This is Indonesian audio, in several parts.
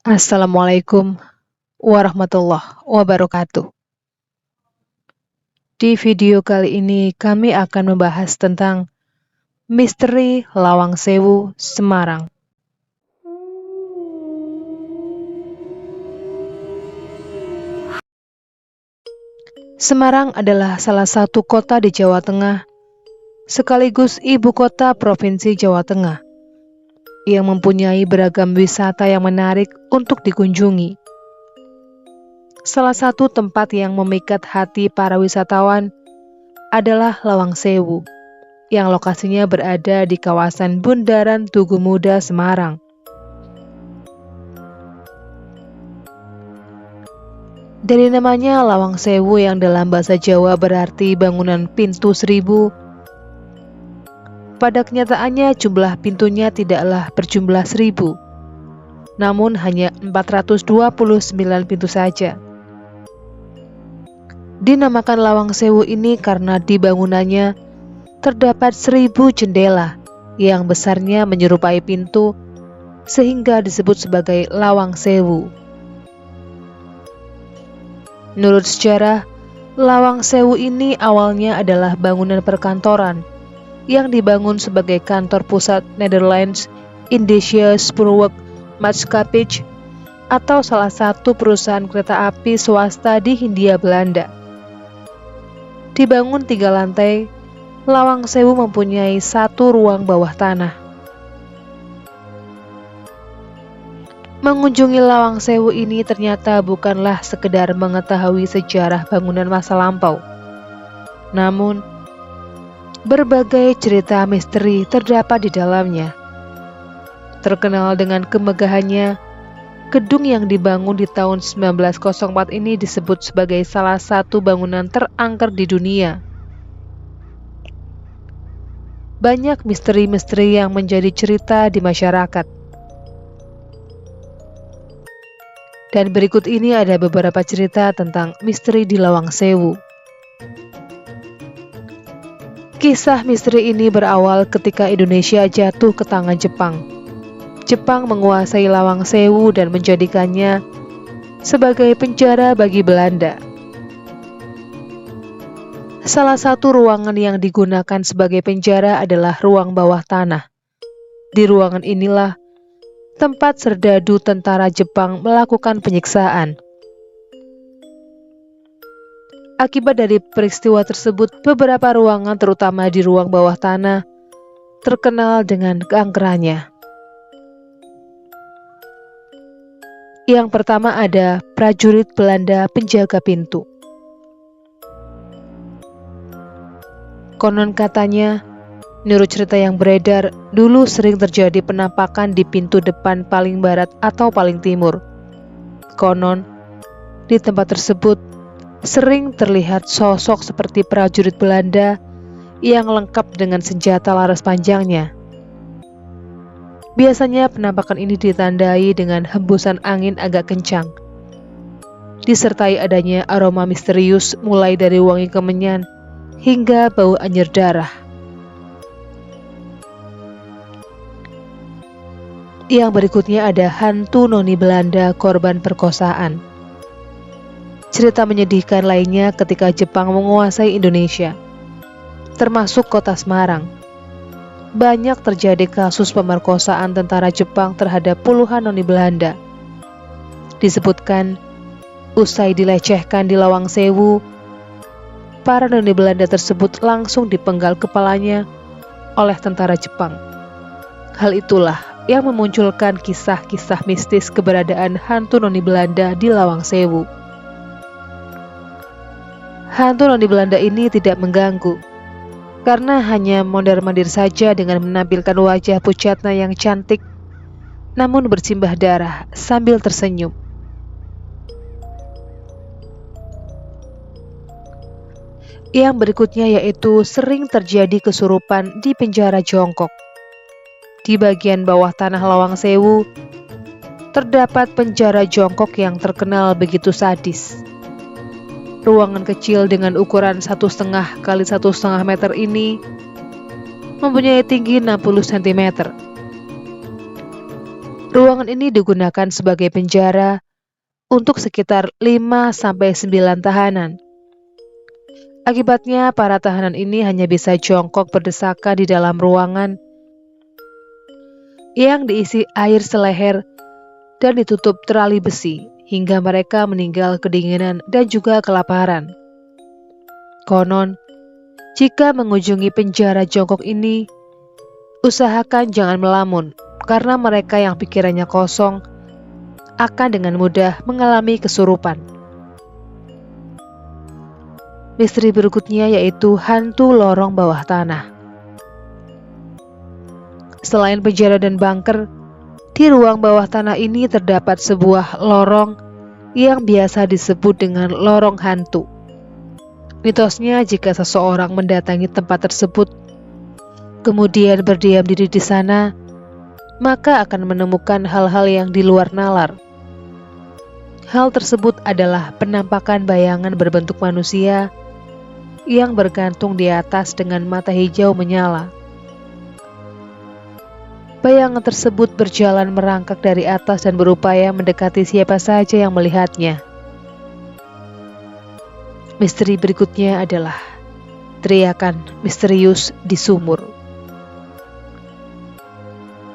Assalamualaikum warahmatullahi wabarakatuh. Di video kali ini kami akan membahas tentang misteri Lawang Sewu, Semarang. Semarang adalah salah satu kota di Jawa Tengah, sekaligus ibu kota Provinsi Jawa Tengah, yang mempunyai beragam wisata yang menarik untuk dikunjungi. Salah satu tempat yang memikat hati para wisatawan adalah Lawang Sewu, yang lokasinya berada di kawasan Bundaran Tugu Muda, Semarang. Dari namanya Lawang Sewu yang dalam bahasa Jawa berarti bangunan pintu seribu, pada kenyataannya jumlah pintunya tidaklah berjumlah 1000, namun hanya 429 pintu saja. Dinamakan Lawang Sewu ini karena di bangunannya terdapat 1000 jendela yang besarnya menyerupai pintu, sehingga disebut sebagai Lawang Sewu. Menurut sejarah, Lawang Sewu ini awalnya adalah bangunan perkantoran yang dibangun sebagai kantor pusat Nederlands Indische Spoorweg Maatschappij atau salah satu perusahaan kereta api swasta di Hindia Belanda. Dibangun 3 lantai, Lawang Sewu mempunyai 1 ruang bawah tanah. Mengunjungi Lawang Sewu ini ternyata bukanlah sekedar mengetahui sejarah bangunan masa lampau, namun berbagai cerita misteri terdapat di dalamnya. Terkenal dengan kemegahannya, gedung yang dibangun di tahun 1904 ini disebut sebagai salah satu bangunan terangker di dunia. Banyak misteri-misteri yang menjadi cerita di masyarakat. Dan berikut ini ada beberapa cerita tentang misteri di Lawang Sewu. Kisah misteri ini berawal ketika Indonesia jatuh ke tangan Jepang. Jepang menguasai Lawang Sewu dan menjadikannya sebagai penjara bagi Belanda. Salah satu ruangan yang digunakan sebagai penjara adalah ruang bawah tanah. Di ruangan inilah tempat serdadu tentara Jepang melakukan penyiksaan. Akibat dari peristiwa tersebut, beberapa ruangan terutama di ruang bawah tanah terkenal dengan keangkerannya. Yang pertama ada prajurit Belanda penjaga pintu. Konon katanya, menurut cerita yang beredar, dulu sering terjadi penampakan di pintu depan paling barat atau paling timur. Konon, di tempat tersebut sering terlihat sosok seperti prajurit Belanda yang lengkap dengan senjata laras panjangnya. Biasanya penampakan ini ditandai dengan hembusan angin agak kencang, disertai adanya aroma misterius mulai dari wangi kemenyan hingga bau anyir darah. Yang berikutnya ada hantu noni Belanda korban perkosaan. Cerita menyedihkan lainnya ketika Jepang menguasai Indonesia, termasuk kota Semarang. Banyak terjadi kasus pemerkosaan tentara Jepang terhadap puluhan noni Belanda. Disebutkan, usai dilecehkan di Lawang Sewu, para noni Belanda tersebut langsung dipenggal kepalanya oleh tentara Jepang. Hal itulah yang memunculkan kisah-kisah mistis keberadaan hantu noni Belanda di Lawang Sewu. Hantu noni Belanda ini tidak mengganggu, karena hanya mondar-mandir saja dengan menampilkan wajah pucatnya yang cantik, namun bersimbah darah sambil tersenyum. Yang berikutnya yaitu sering terjadi kesurupan di penjara jongkok. Di bagian bawah tanah Lawang Sewu, terdapat penjara jongkok yang terkenal begitu sadis. Ruangan kecil dengan ukuran 1,5 kali 1,5 meter ini mempunyai tinggi 60 cm. Ruangan ini digunakan sebagai penjara untuk sekitar 5-9 tahanan. Akibatnya, para tahanan ini hanya bisa jongkok berdesakan di dalam ruangan yang diisi air seleher dan ditutup terali besi hingga mereka meninggal kedinginan dan juga kelaparan. Konon, jika mengunjungi penjara jongkok ini, usahakan jangan melamun karena mereka yang pikirannya kosong akan dengan mudah mengalami kesurupan. Misteri berikutnya yaitu hantu lorong bawah tanah. Selain penjara dan bunker, di ruang bawah tanah ini terdapat sebuah lorong yang biasa disebut dengan lorong hantu. Mitosnya jika seseorang mendatangi tempat tersebut, kemudian berdiam diri di sana, maka akan menemukan hal-hal yang di luar nalar. Hal tersebut adalah penampakan bayangan berbentuk manusia yang bergantung di atas dengan mata hijau menyala. Bayangan tersebut berjalan merangkak dari atas dan berupaya mendekati siapa saja yang melihatnya. Misteri berikutnya adalah teriakan misterius di sumur.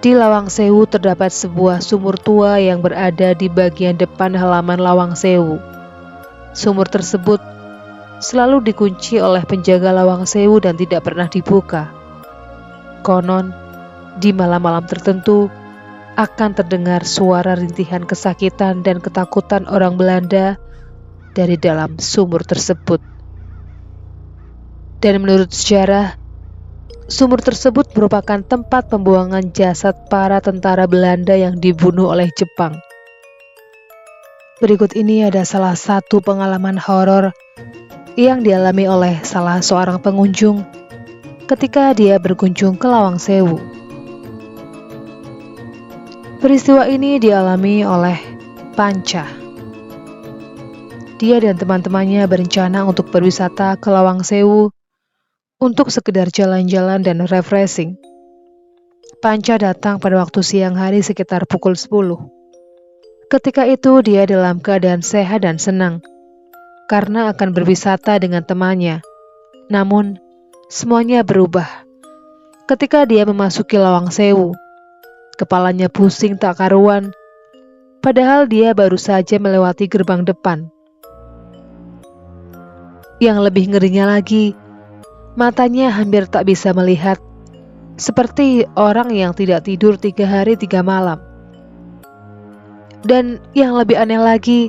Di Lawang Sewu terdapat sebuah sumur tua yang berada di bagian depan halaman Lawang Sewu. Sumur tersebut selalu dikunci oleh penjaga Lawang Sewu dan tidak pernah dibuka. Konon, di malam-malam tertentu akan terdengar suara rintihan kesakitan dan ketakutan orang Belanda dari dalam sumur tersebut. Dan menurut sejarah, sumur tersebut merupakan tempat pembuangan jasad para tentara Belanda yang dibunuh oleh Jepang. Berikut ini ada salah satu pengalaman horor yang dialami oleh salah seorang pengunjung ketika dia berkunjung ke Lawang Sewu. Peristiwa ini dialami oleh Panca. Dia dan teman-temannya berencana untuk berwisata ke Lawang Sewu untuk sekedar jalan-jalan dan refreshing. Panca datang pada waktu siang hari sekitar pukul 10. Ketika itu dia dalam keadaan sehat dan senang karena akan berwisata dengan temannya. Namun, semuanya berubah ketika dia memasuki Lawang Sewu. Kepalanya pusing tak karuan, padahal dia baru saja melewati gerbang depan. Yang lebih ngerinya lagi, matanya hampir tak bisa melihat, seperti orang yang tidak tidur 3 hari 3 malam. Dan yang lebih aneh lagi,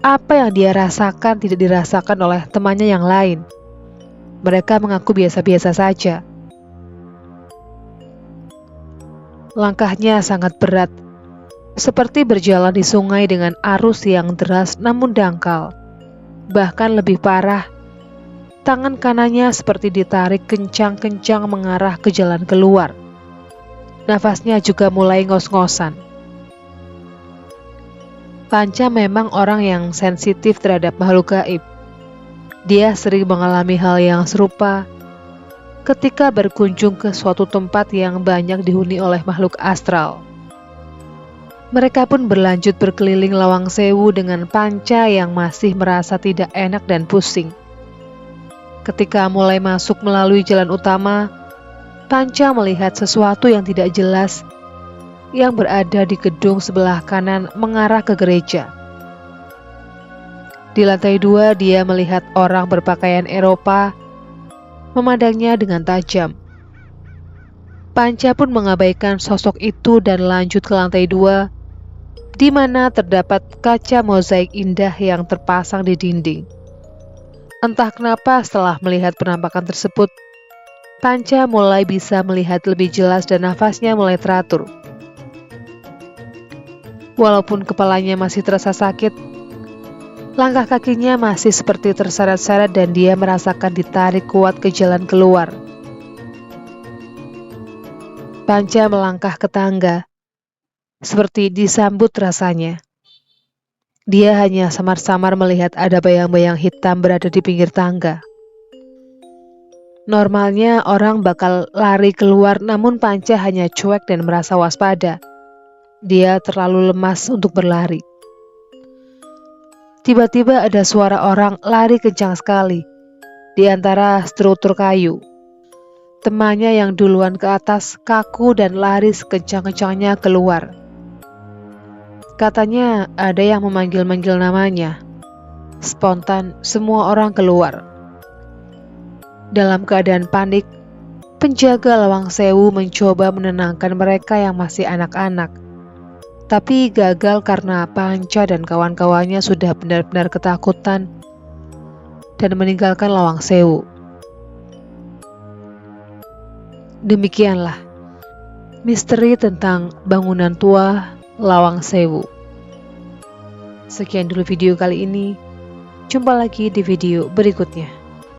apa yang dia rasakan tidak dirasakan oleh temannya yang lain. Mereka mengaku biasa-biasa saja. Langkahnya sangat berat, seperti berjalan di sungai dengan arus yang deras namun dangkal. Bahkan lebih parah, tangan kanannya seperti ditarik kencang-kencang mengarah ke jalan keluar. Nafasnya juga mulai ngos-ngosan. Panca memang orang yang sensitif terhadap makhluk gaib. Dia sering mengalami hal yang serupa ketika berkunjung ke suatu tempat yang banyak dihuni oleh makhluk astral. Mereka pun berlanjut berkeliling Lawang Sewu dengan Panca yang masih merasa tidak enak dan pusing. Ketika mulai masuk melalui jalan utama, Panca melihat sesuatu yang tidak jelas yang berada di gedung sebelah kanan mengarah ke gereja. Di lantai 2 dia melihat orang berpakaian Eropa memandangnya dengan tajam. Panca pun mengabaikan sosok itu dan lanjut ke lantai 2, di mana terdapat kaca mozaik indah yang terpasang di dinding. Entah kenapa setelah melihat penampakan tersebut, Panca mulai bisa melihat lebih jelas dan nafasnya mulai teratur. Walaupun kepalanya masih terasa sakit, langkah kakinya masih seperti terseret-seret dan dia merasakan ditarik kuat ke jalan keluar. Panca melangkah ke tangga, seperti disambut rasanya. Dia hanya samar-samar melihat ada bayang-bayang hitam berada di pinggir tangga. Normalnya orang bakal lari keluar, namun Panca hanya cuek dan merasa waspada. Dia terlalu lemas untuk berlari. Tiba-tiba ada suara orang lari kencang sekali di antara struktur kayu. Temannya yang duluan ke atas kaku dan lari sekencang-kencangnya keluar. Katanya ada yang memanggil-manggil namanya. Spontan semua orang keluar. Dalam keadaan panik, penjaga Lawang Sewu mencoba menenangkan mereka yang masih anak-anak. Tapi gagal karena Panca dan kawan-kawannya sudah benar-benar ketakutan dan meninggalkan Lawang Sewu. Demikianlah misteri tentang bangunan tua Lawang Sewu. Sekian dulu video kali ini. Jumpa lagi di video berikutnya.